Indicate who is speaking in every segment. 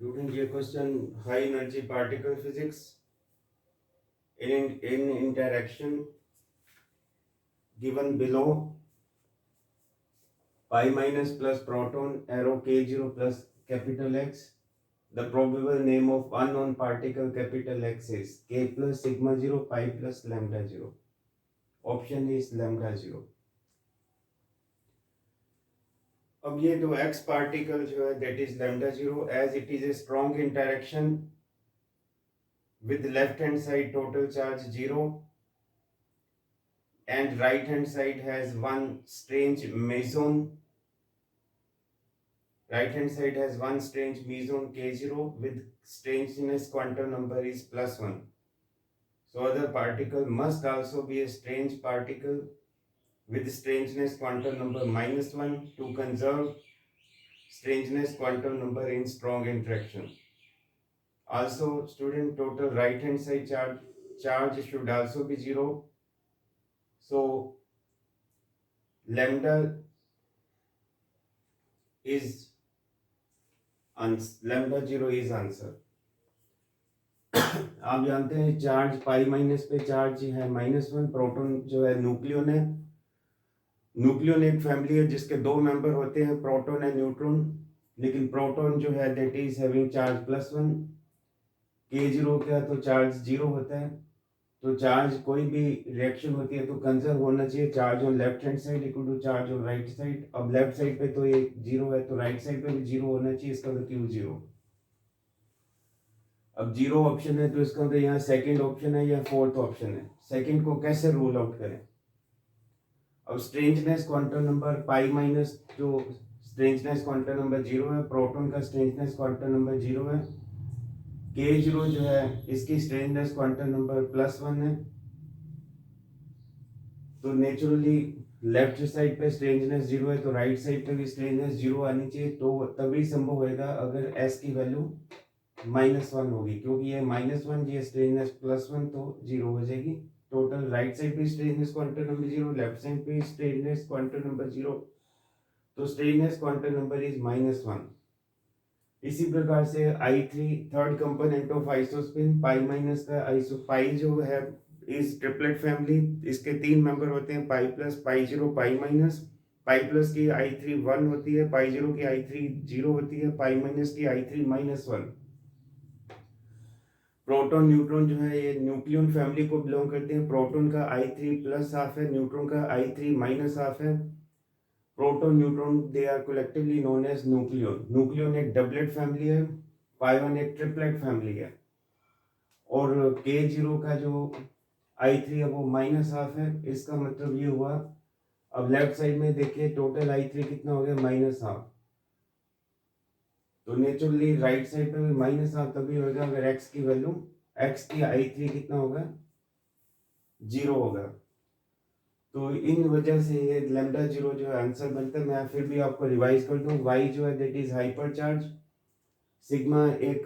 Speaker 1: Student, ये question high energy particle physics in interaction given below. Pi minus plus proton arrow k0 plus capital X. The probable name of unknown particle capital X is k plus sigma 0 pi plus lambda 0. Option is lambda 0. अब ये जो x particle जो है that is lambda 0 as it is a strong interaction with left hand side total charge 0 and right hand side has one strange meson. Right hand side has one strange meson k0 with strangeness quantum number is +1. So other particle must also be a strange particle with strangeness quantum number -1 to conserve strangeness quantum number in strong interaction. Also, student, total right hand side charge should also be 0. So lambda is lambda 0 is answer. आप जानते हैं charge pi minus पे charge है -1. Proton जो है nucleon है. Nucleon एक family है जिसके दो मेंबर होते हैं, प्रोटॉन एंड न्यूट्रॉन. लेकिन प्रोटॉन जो है that is having charge +1. k0 का तो चार्ज 0 होता है. तो चार्ज कोई भी रिएक्शन होती है तो कंजर्व होना चाहिए. Charge on left hand side equal to charge on right side. अब लेफ्ट साइड पे तो ये 0 है तो राइट साइड पे भी 0 होना चाहिए. इसका मतलब क्यों 0? अब 0 ऑप्शन है तो इसका मतलब यहाँ सेकंड ऑप्शन है या फोर्थ ऑप्शन है. सेकंड को कैसे रूल आउट करें? अब strangeness quantum number pi minus जो स्ट्रेंजनेस क्वांटम नंबर 0 है, प्रोटॉन का स्ट्रेंजनेस क्वांटम नंबर 0 है. k0 जो है इसकी स्ट्रेंजनेस क्वांटम नंबर +1 है. तो नेचुरली लेफ्ट साइड पे स्ट्रेंजनेस 0 है तो राइट साइड पे भी स्ट्रेंजनेस 0 आनी चाहिए. तो तभी संभव होएगा अगर s की वैल्यू -1 होगी, क्योंकि ये -1 ये स्ट्रेंजनेस +1 तो 0 हो जाएगी. टोटल राइट साइड पे strangeness quantum number 0, left side पे स्ट्रेंजनेस क्वांटम नंबर 0. तो स्ट्रेंजनेस क्वांटम नंबर इज -1. इसी प्रकार से I3 third component of isospin pi minus का आइसो पाई जो है इस ट्रिपलेट फैमिली. इसके तीन मेंबर होते हैं, पाई plus, pi 0, pi minus. Pi plus की I3 1 होती है, पाई 0 की I3 0 होती है, पाई माइनस की I3 -1. प्रोटॉन न्यूट्रॉन जो है ये न्यूक्लियन फैमिली को बिलोंग करते हैं. प्रोटॉन का I3 प्लस हाफ है, न्यूट्रॉन का I3 माइनस हाफ है. Proton neutron they are collectively known as nucleon. Nucleon एक डबलेट फैमिली है, पाइवन एक ट्रिपलेट फैमिली है. और k0 का जो I3 है वो -1/2 है. इसका मतलब ये हुआ, अब लेफ्ट साइड में देखिए टोटल I3 कितना हो गया, -1/2. तो नेचुरली राइट साइड पे भी -1/2 तभी होगा अगर x की वैल्यू, x की I3 कितना होगा, 0 होगा. तो इन वजह से ये लैम्डा 0 जो है आंसर बनता है. मैं फिर भी आपको रिवाइज कर दूं. y जो है that is hyper charge. Sigma एक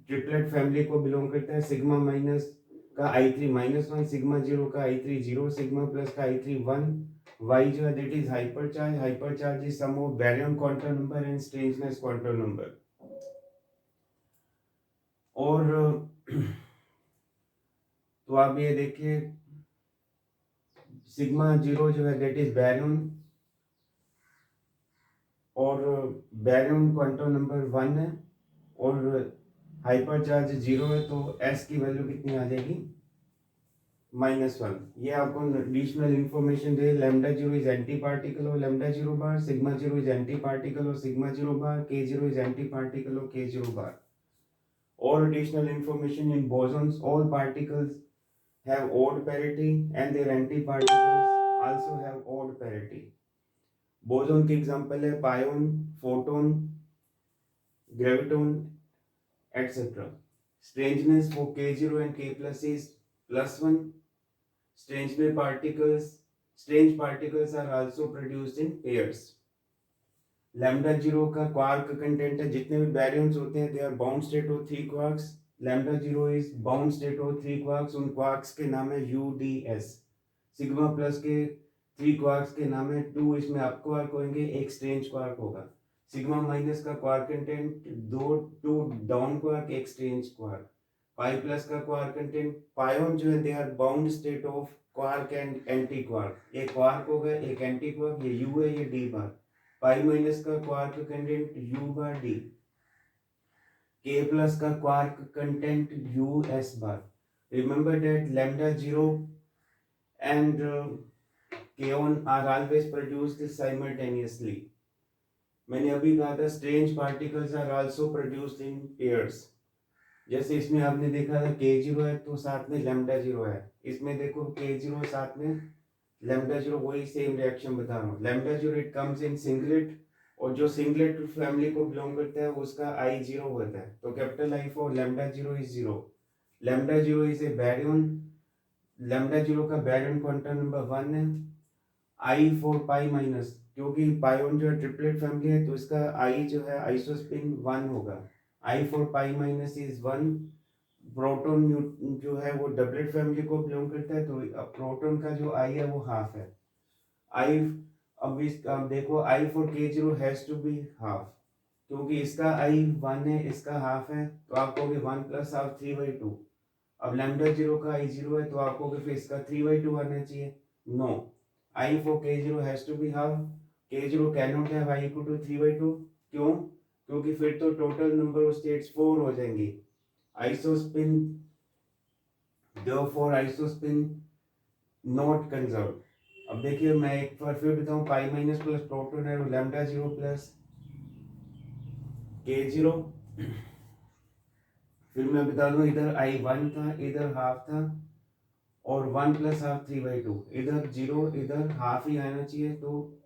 Speaker 1: ट्रिपलेट फैमिली को बिलोंग करता है. सिग्मा माइनस का I3 -1, सिग्मा 0 का I3 0, सिग्मा प्लस का I3 1. y जो है that is hyper charge. Hyper charge is sum of baryon quantum number and strangeness quantum number. और तो आप ये देखिए सिग्मा 0 जो है दैट इज बैरियन, और बैरियन क्वांटम नंबर 1 है और हाइपर चार्ज 0 है. तो s की वैल्यू कितनी आ जाएगी, -1. ये आपको एडिशनल इंफॉर्मेशन दे. लैम्डा 0 इज एंटी पार्टिकल और lambda 0 bar. Sigma 0 is antiparticle और sigma 0 bar. k0 is antiparticle और k0 bar. All additional information in bosons, all particles have odd parity and their antiparticles also have odd parity. Boson के example है pion, photon, graviton, etc. Strangeness for k0 and k plus is +1. Strange particles are also produced in pairs. Lambda 0 का quark content है. जितने भी baryons होते हैं they are bound state of 3 quarks. Lambda 0 is bound state of 3 quarks. उन quarks के नाम है UDS. सिग्मा प्लस के 3 क्वार्क्स के नाम है 2 इसमें अप क्वार्क होंगे, एक स्ट्रेंज क्वार्क होगा. सिग्मा माइनस का quark content two down quark एक स्ट्रेंज क्वार्क, पाई प्लस का क्वार्क कंटेंट पायोन जो है they are bound state of quark and anti quark, एक क्वार्क होगा एक एंटी क्वार्क, ये यू है ये डी बार, पाई माइनस का quark content u bar d, K plus का quark content u s bar. Remember that lambda zero and k1 are always produced simultaneously. मैंने अभी कहा था strange particles are also produced in pairs. जैसे इसमें आपने देखा था k0 है तो साथ में लैम्डा जीरो है, इसमें देखो k0 साथ में लैम्डा जीरो, वही सेम रिएक्शन बता रहा हूँ। Lambda zero it comes in singlet, और जो सिंगलेट फैमिली को बिलोंग करता है उसका आई जीरो होता है, तो capital I for lambda zero is zero. Lambda zero is a Baryon, lambda zero का बैरियन क्वांटम नंबर 1 है। आई फॉर पाई माइनस, क्योंकि पायोन जो है ट्रिपलेट फैमिली है तो इसका आई जो है आइसोस्पिन 1 होगा। I for pi minus is 1। Proton जो है वो डबलेट फैमिली को बिलोंग करता है, तो प्रोटॉन का जो आई है वो हाफ है। आई अब देखो I for K zero has to be half, क्योंकि इसका आई 1 है इसका हाफ है, तो आप कहोगे 1 प्लस हाफ 3/2। अब लैम्डा जीरो का आई जीरो है तो आपको फिर इसका 3/2 आना चाहिए। No, I for K zero has to be half, K zero can not have I equal to 3/2। क्यों? क्योंकि फिर तो टोटल नंबर ऑफ स्टेट्स 4 हो जाएंगी। Isospin, therefore isospin not conserve. अब देखिए मैं एक बार फिर बताऊं, पाई माइनस प्लस प्रोटॉन है लैम्डा जीरो प्लस के जीरो। फिर मैं बता दूं इधर आई 1 था इधर हाफ था, और 1 प्लस हाफ 3/2, इधर जीरो इधर हाफ ही आना चाहिए, तो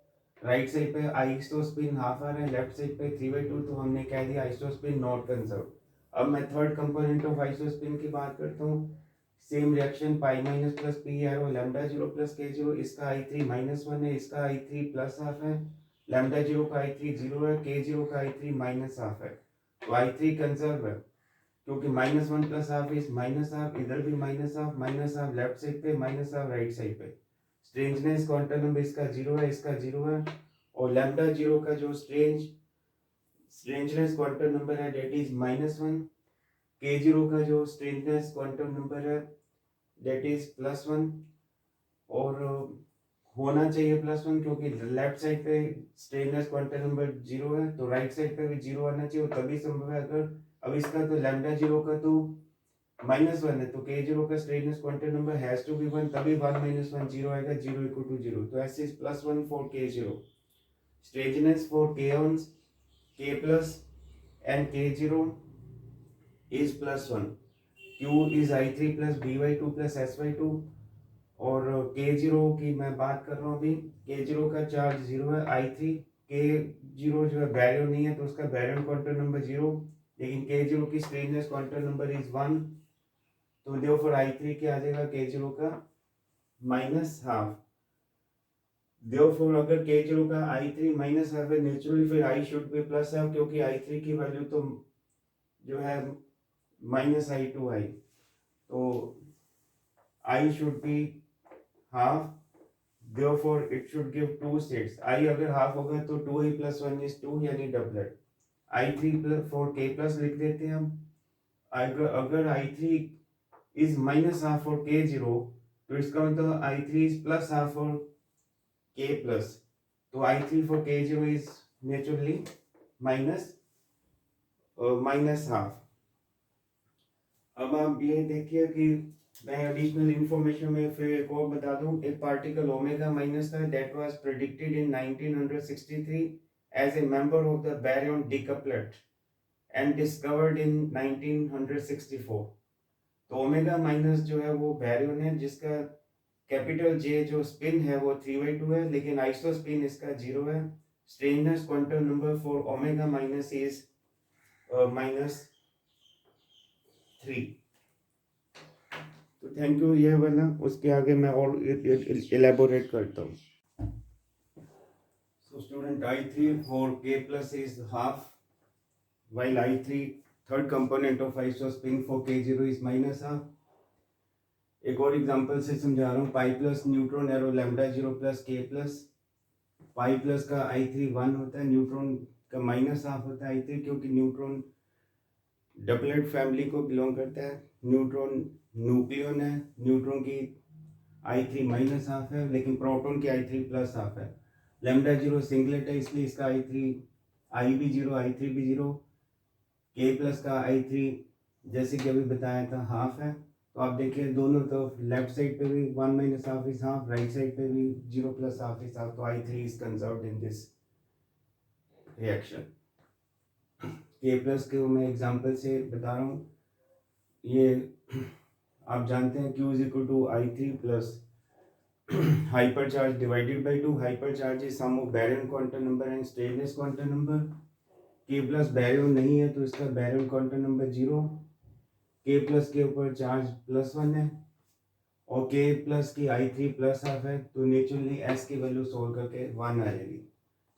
Speaker 1: राइट साइड पे आइसोस्पिन हाफ आ रहा है, लेफ्ट साइड पे 3/2, तो हमने कह दिया आइसोस्पिन नॉट कंजर्व। अब मैं थर्ड कंपोनेंट ऑफ आइसोस्पिन की बात करता हूँ। Same reaction, pi minus plus P arrow lambda zero plus के जीरो, इसका i3 -1 है इसका i3 प्लस हाफ है, लैम्डा जीरो का i3 जीरो है, के जीरो का i3 माइनस हाफ है, तो i3 कंजर्व है, क्योंकि -1 plus half is minus half, इधर भी माइनस हाफ लेफ्ट साइड पे माइनस हाफ राइट साइड पे। स्ट्रेंजनेस क्वांटम नंबर इसका जीरो है इसका जीरो है, और लैम्डा जीरो का जो स्ट्रेंजनेस क्वांटम नंबर है डेट इज -1। के जीरो का जो स्ट्रेंजनेस क्वांटम नंबर है डेट इज +1, और होना चाहिए +1 क्योंकि लेफ्ट साइड पे स्ट्रेंजनेस क्वांटम नंबर जीरो है, तो राइट साइड पे भी जीरो आना चाहिए, तभी संभव है। अगर अब इसका तो लैम्डा जीरो का तो -1 है, तो के जीरो का strangeness quantum number has to be 1, तभी 1 - 1 जीरो आएगा, जीरो इक्वल टू जीरो, तो ऐसे is +1 for K zero. Strangeness for केऑन्स के प्लस एंड के zero is +1, Q is i3 plus b/2 plus s/2, और के जीरो की मैं बात कर रहा हूँ अभी, के जीरो का चार्ज जीरो है, i3 के जीरो जो है बैरियन नहीं है तो उसका बैरियन क्वांटम नंबर जीरो, लेकिन के जीरो की स्ट्रेंजनेस क्वांटम नंबर इज 1, तो देयरफॉर i3 क्या आ जाएगा के जीरो का -हाफ। देयरफॉर अगर के जीरो का i3 -हाफ है, नेचुरली फिर i शुड बी +हाफ, क्योंकि i3 की वैल्यू तो जो है -i2 तो I should be half, therefore it should give two states। I अगर half होगा तो 2i + 1 is 2 यानी डबलेट। i3 + 4k प्लस लिख देते हैं हम। अगर i3 is -half for k0, तो इसका मतलब i3 is +half for k plus, तो i3 for k0 is naturally -half। अब आप ये देखिए कि मैं एडिशनल इंफॉर्मेशन में फिर एक और बता दूं, एक पार्टिकल ओमेगा माइनस था that was predicted in 1963 as a member of the baryon decuplet and discovered in 1964। तो ओमेगा माइनस जो है वो बैरियन है जिसका कैपिटल जे जो स्पिन है वो 3/2 है, लेकिन आइसो स्पिन इसका जीरो है। Strangeness quantum number for omega minus is -3। तो थैंक यू, ये वाला उसके आगे मैं और इलेबोरेट करता हूँ। So student I3 for K plus is half, while I3 third component of isospin for K0 is -half। एक और एग्जांपल से समझा रहा हूँ, pi plus neutron arrow lambda zero plus के प्लस, पाई प्लस का I3 1 होता है, न्यूट्रॉन का माइनस हाफ होता है I3, क्योंकि न्यूट्रॉन डबलेट फैमिली को बिलोंग करता है। न्यूट्रॉन न्यूक्लियन है, न्यूट्रॉन की I3 माइनस हाफ है, लेकिन प्रोटॉन की I3 प्लस हाफ है। लैम्डा जीरो सिंगलेट है, इसलिए इसका I भी जीरो, I3 भी जीरो। K प्लस का I3 जैसे कि अभी बताया था हाफ है। तो आप देखिए दोनों तरफ लेफ्ट साइड पे भी 1 minus half is half, right side पे भी 0 प्लस हाफ इज हाफ। तो I3 is conserved in this reaction. K plus के मैं एग्जांपल से बता रहा हूँ। ये आप जानते हैं Q is equal to I3 plus hyper charge divided by 2। Hyper charge is sum of baryon quantum number and strangeness quantum number. K plus baryon नहीं है तो इसका baryon quantum number 0। K plus के ऊपर चार्ज +1 है और K plus की I3 plus half है, तो नेचुरली S की वैल्यू सोल्व करके 1 आ जाएगी।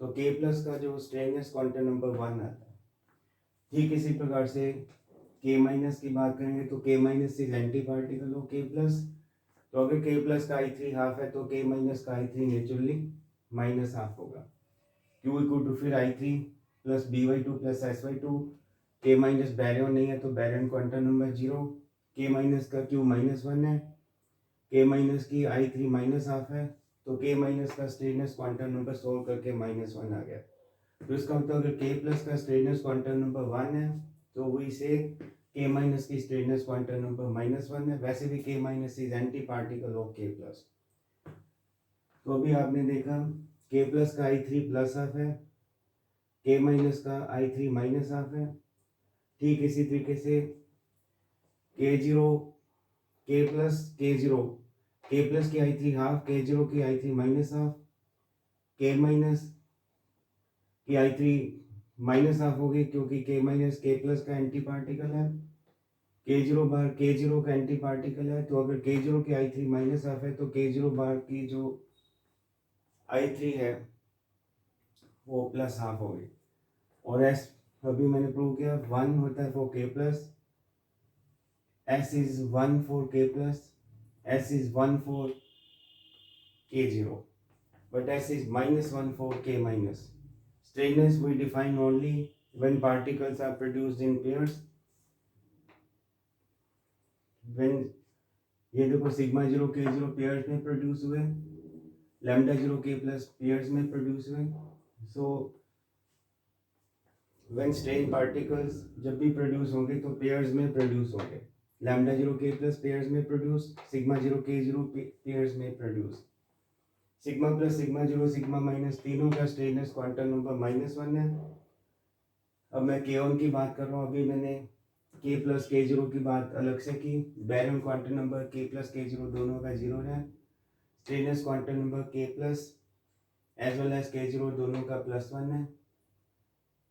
Speaker 1: तो K प्लस का जो स्ट्रेनलेस क्वांटम नंबर 1 आता है। ठीक इसी प्रकार से K माइनस की बात करेंगे तो K minus is anti particle हो K प्लस। तो अगर K प्लस का I3 हाफ है तो K माइनस का I3 नेचुरली माइनस हाफ होगा। Q इक्वल टू फिर I3 plus by2 plus s/2। K minus Baryon नहीं है तो Baryon quantum number 0। K minus का Q -1 है, K माइनस की I3 माइनस हाफ है, तो K माइनस का स्टेनलेस क्वांटम नंबर सोल्व करके -1 आ गया। तो इसका मतलब अगर K प्लस का स्टेनलेस क्वांटम नंबर 1 है तो वही से K माइनस की स्टेनलेस क्वांटम नंबर -1 है। वैसे भी K minus is anti particle of K plus. तो अभी आपने देखा K प्लस का I3 प्लस हाफ है, K माइनस का I3 माइनस हाफ है। ठीक इसी तरीके से K0 K plus K0 K plus की I3 हाफ, K0 की I3 minus half, K minus की I3 माइनस हाफ होगी क्योंकि K माइनस K प्लस का एंटी पार्टिकल है। K0 बार K0 का एंटी पार्टिकल है, तो अगर K0 की I3 माइनस हाफ है तो K0 बार की जो I3 है वो प्लस हाफ होगी। और S अभी मैंने प्रूव किया 1 होता है for K plus, S is 1 for K plus, S is 1 for K0, but S is -1 for K minus. Straightness we define only when particles are produced in pairs. When ये देखो sigma 0 K0 pairs में produce हुए, lambda 0 K plus pairs में produce हुए। So when strain particles जब भी produce होंगे तो पेयर्स में प्रोड्यूस होंगे। लैम्डा 0 K प्लस पेयर्स में प्रोड्यूस, सिग्मा 0 K0 पेयर्स में produce. Sigma plus sigma 0 sigma minus तीनों का स्ट्रेनलेस क्वांटम नंबर -1 है। अब मैं K1 की बात कर रहा हूँ। अभी मैंने K प्लस K0 की बात अलग से की। Baryon quantum number K plus K0 दोनों का 0 है। Strangeness quantum number K plus as well as K0 दोनों का +1 है।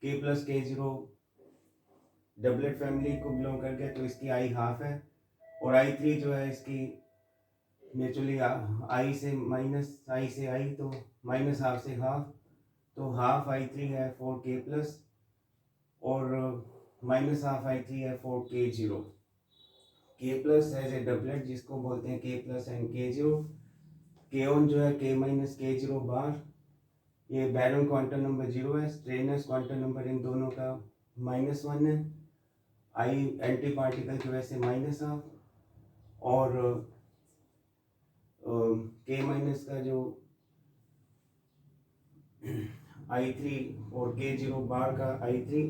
Speaker 1: K plus K0 doublet family को बिलोंग करके तो इसकी I हाफ है और I3 जो है इसकी नेचुरली I से I तो माइनस हाफ से हाफ, तो हाफ I3 है फॉर K प्लस और माइनस हाफ I3 है for K0। K plus as a doublet जिसको बोलते हैं K plus and K0। K1 जो है K माइनस K0 बार, ये बैरियन क्वांटम नंबर 0 है। स्ट्रेनलेस क्वांटम नंबर इन दोनों का -1 है। I एंटी पार्टिकल की वजह से माइनस हाफ और K माइनस का जो I3 और K0 बार का I3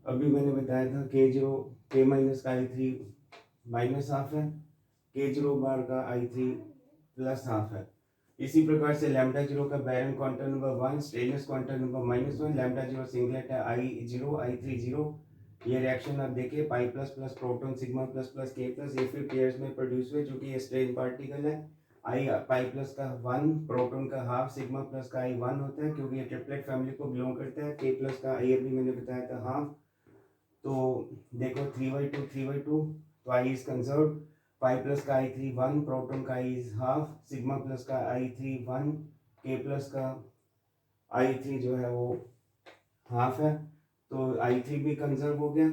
Speaker 1: अभी मैंने बताया था K0 K माइनस का I3 माइनस हाफ है, K0 बार का I3 प्लस हाफ है। इसी प्रकार से लैम्डा 0 का Baryon quantum number 1, stainless quantum number -1, lambda 0 singlet है I0 I3 0। ये रिएक्शन आप देखिए pi plus plus proton sigma plus plus K plus, ये फिर पेयर्स में प्रोड्यूस हुए जो कि ये स्ट्रेन पार्टिकल है। I पाई प्लस का 1, प्रोटॉन का हाफ, सिग्मा प्लस का I 1 होता है क्योंकि ये ट्रिपलेट फैमिली को बिलोंग करता है। K प्लस का I अभी मैंने बताया था हाफ। तो देखो 3/2 3/2, तो I is conserve. Pi plus का I3 1, प्रोटॉन का I is half, sigma plus का I3 1, K प्लस का I3 जो है वो हाफ है, तो I3 भी कंजर्व हो गया।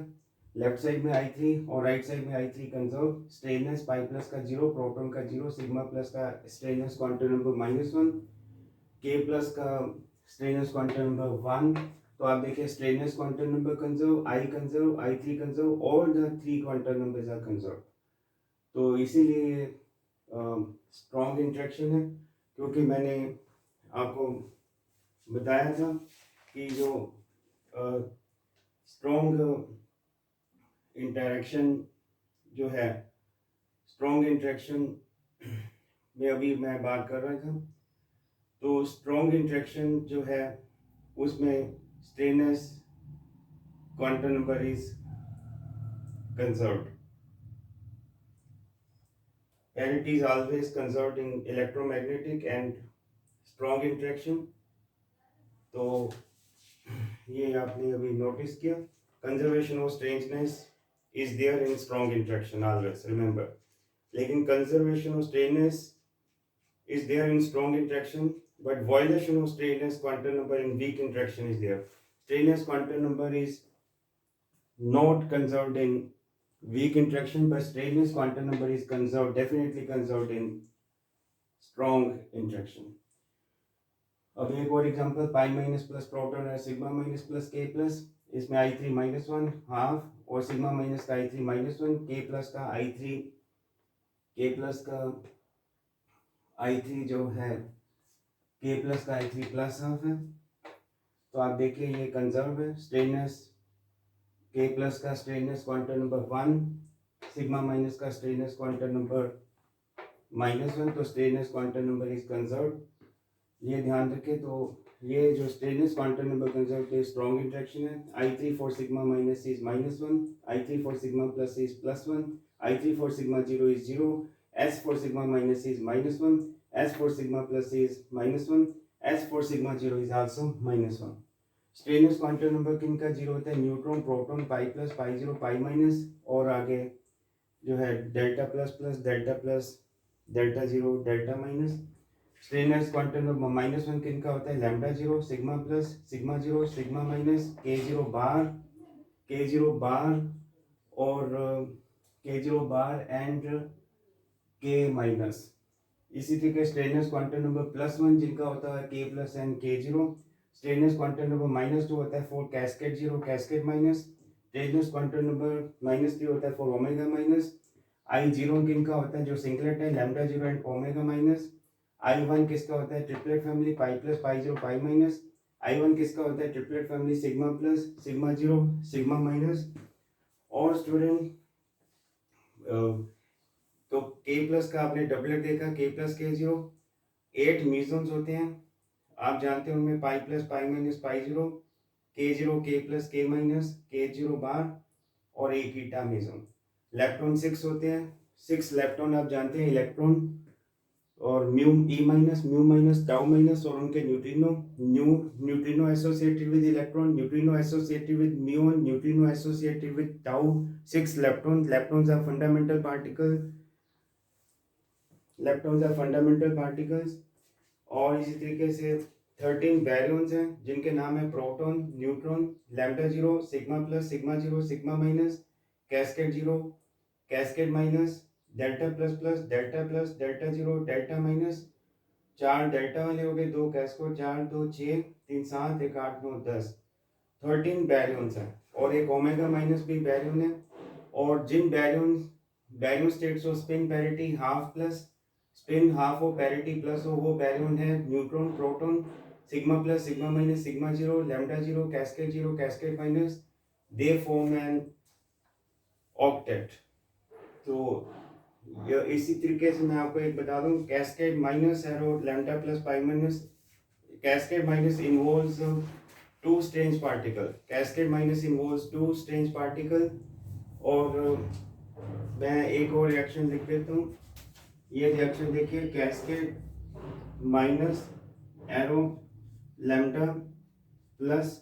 Speaker 1: लेफ्ट साइड में I3 और राइट साइड में I3 कंजर्व। स्ट्रेनलेस पाई प्लस का 0, प्रोटॉन का 0, सिग्मा प्लस का strangeness quantum number -1, K plus का स्ट्रेनलेस क्वांटम नंबर 1, तो आप देखिए strangeness quantum number conserve, I3 conserve, all the 3 quantum numbers are conserve. तो इसीलिए स्ट्रॉन्ग इंटरेक्शन है, क्योंकि मैंने आपको बताया था कि जो स्ट्रॉन्ग इंटरेक्शन जो है, स्ट्रॉन्ग इंटरेक्शन में अभी मैं बात कर रहा था, तो स्ट्रॉन्ग इंटरेक्शन जो है उसमें strangeness quantum number is conserved. Parity is always conserved in electromagnetic and strong interaction। तो ये आपने अभी नोटिस किया, conservation of strangeness is there in strong interaction always remember, लेकिन conservation of strangeness is there in strong interaction, but violation of strangeness quantum number in weak interaction is there. Strangeness quantum number is not conserved in weak interaction, but straightness quantum number is conserved, definitely conserved in strong interaction। अब एक और example, pi minus plus proton है sigma minus plus के plus, इसमें I3 minus one half और sigma minus का I3 minus one, के plus का I3 जो है के प्लस का I3 प्लस हाफ है। तो आप देखिए ये कंजर्व है, स्ट्रेननेस के प्लस का स्ट्रेननेस क्वांटम नंबर 1, सिग्मा माइनस का स्ट्रेननेस क्वांटम नंबर -1, तो स्ट्रेननेस क्वांटम नंबर इज कंजर्व, ये ध्यान रखें। तो ये जो स्ट्रेननेस क्वांटम नंबर कंजर्व के स्ट्रॉन्ग इंटरेक्शन है, I3 for sigma minus is -1, I3 for sigma plus is +1, I3 for sigma 0 is 0, S for sigma minus is -1, S for sigma plus is -1, S for sigma 0 is also -1। Strangeness quantum number किन का 0 होता है, neutron, proton, pi plus, pi 0, pi minus, और आगे जो है delta plus plus, delta plus, delta 0, delta minus. Strangeness quantum number -1 किन का होता है, lambda 0, sigma plus, sigma 0, sigma minus, K 0 बार और के 0 बार एंड के माइनस। इसी तरीके स्ट्रेननेस क्वांटम नंबर +1 जिनका होता है के प्लस एंड के 0। स्ट्रेननेस क्वांटम नंबर -2 होता है for cascade 0, cascade minus. Strangeness quantum number -3 होता है फॉर ओमेगा माइनस। I0 किनका होता है, जो सिंगलेट है, lambda 0 and omega minus. I1 किसका होता है, ट्रिपलेट फैमिली, पाई plus, pi 0, pi minus. I1 किसका होता है, triplet family, sigma plus, sigma 0, sigma minus. और स्टूडेंट तो के प्लस का आपने डबलेट देखा, के प्लस के 0, 8 मीजोन्स होते हैं, आप जानते हैं उनमें पाई प्लस, पाई माइनस, पाई 0, के 0, के प्लस, के माइनस, के 0 बार और एक ईटा मीजोन। लेप्टॉन 6 होते हैं, 6 लेप्टॉन आप जानते हैं, इलेक्ट्रॉन और mu e minus, mu minus, tau minus और उनके neutrino, neutrino associated with electron, neutrino associated with muon, neutrino associated with tau. 6 lepton, leptons are fundamental particle, leptons are fundamental particles. और इसी तरीके से 13 बैरियंस हैं जिनके नाम है proton, neutron, lambda 0, sigma plus, sigma 0, sigma minus, cascade 0, cascade minus, delta plus plus, delta plus, delta 0, delta minus. 4 delta वाले हो गए, 2 कैस्कोड, 4 2 6, 3 7, 1 8 9 10, 13 बैरियंस हैं। और एक ओमेगा माइनस भी बैरियन है। और जिन baryon states of spin parity half plus, spin half हो, पैरिटी प्लस हो, वो बैरियन है neutron, proton, sigma plus, sigma minus, sigma 0, lambda 0, cascade minus, they form an octet. तो इसी तरीके से मैं आपको एक बता दूं, cascade minus arrow lambda plus pi minus, cascade minus involves 2 strange particle, cascade minus involves 2 strange particle. और मैं एक और रिएक्शन लिख देता हूँ, ये रिएक्शन देखिए, cascade minus arrow lambda plus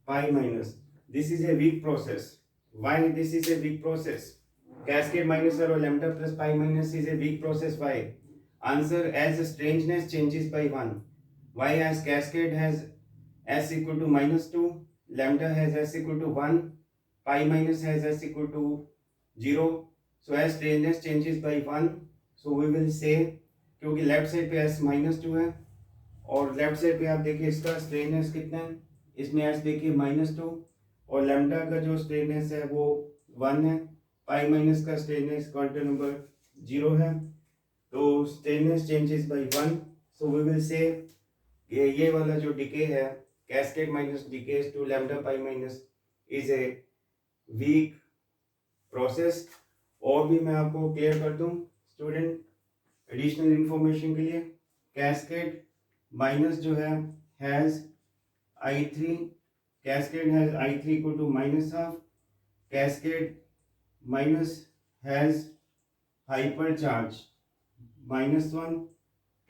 Speaker 1: pi minus, this is a weak process. Why this is a weak process? Cascade minus or lambda plus pi minus is a weak process. Why? Answer, as strangeness changes by 1. Why? As cascade has s equal to -2, lambda has s equal to 1, pi minus has s equal to 0. So as strangeness changes by 1, so we will say, क्योंकि left side पे s -2 है और left side पे आप देखिए इसका स्ट्रेननेस कितना है, इसमें एस देखिए -2 और लैम्डा का जो स्ट्रेननेस है वो 1 है, पाई माइनस का स्ट्रेननेस क्वांटम नंबर 0 है, तो strangeness changes by 1, so we will say ये वाला जो डिके है cascade minus decays to lambda pi minus is a weak process. और भी मैं आपको क्लियर कर दूं स्टूडेंट एडिशनल इंफॉर्मेशन के लिए, कैस्केड माइनस जो है has I3, cascade has I3 equal to -half, cascade minus has hypercharge -1,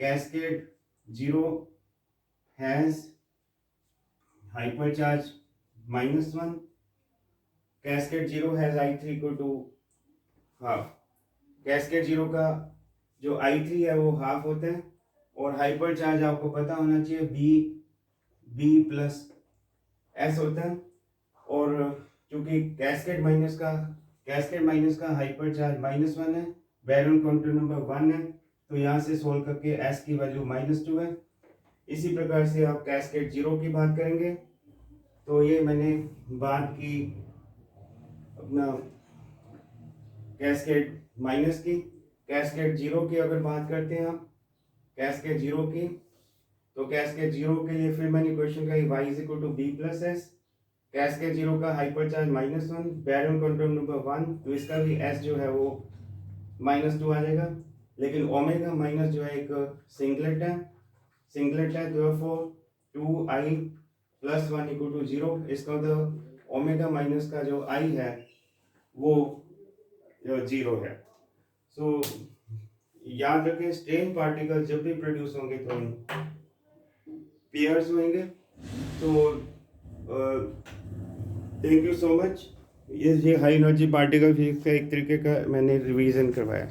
Speaker 1: cascade 0 has hypercharge -1, cascade 0 has I3 equal to half, cascade 0 का जो I3 है वो हाफ होता है और हाइपरचार्ज आपको पता होना चाहिए B प्लस एस होता है, और चूंकि कैस्केड माइनस का हाइपरचार्ज -1 है, बैरन क्वांटम नंबर 1 है, तो यहाँ से सोल्व करके एस की वैल्यू -2 है। इसी प्रकार से आप कैस्केड 0 की बात करेंगे, तो ये मैंने बात की अपना कैस्केड माइनस की। कैस्केड 0 की अगर बात करते हैं आप कैस्केड 0 की, तो कैस्केड 0 के लिए फिर मैंने क्वेश्चन का y is equal to B plus S, cascade 0 का हाइपरचार्ज -1, बैरन क्वांटम नंबर 1, तो इसका भी s जो है वो -2 आ जाएगा। लेकिन ओमेगा माइनस जो है एक सिंगलेट है, therefore 2i plus 1 equal to 0, इसका मतलब ओमेगा माइनस का जो i है वो 0 है। सो याद रखें स्ट्रेन पार्टिकल जब भी प्रोड्यूस होंगे तो पेयर्स होंगे। तो थैंक यू सो मच। ये हाई एनर्जी पार्टिकल फिजिक्स का एक तरीके का मैंने रिवीजन करवाया।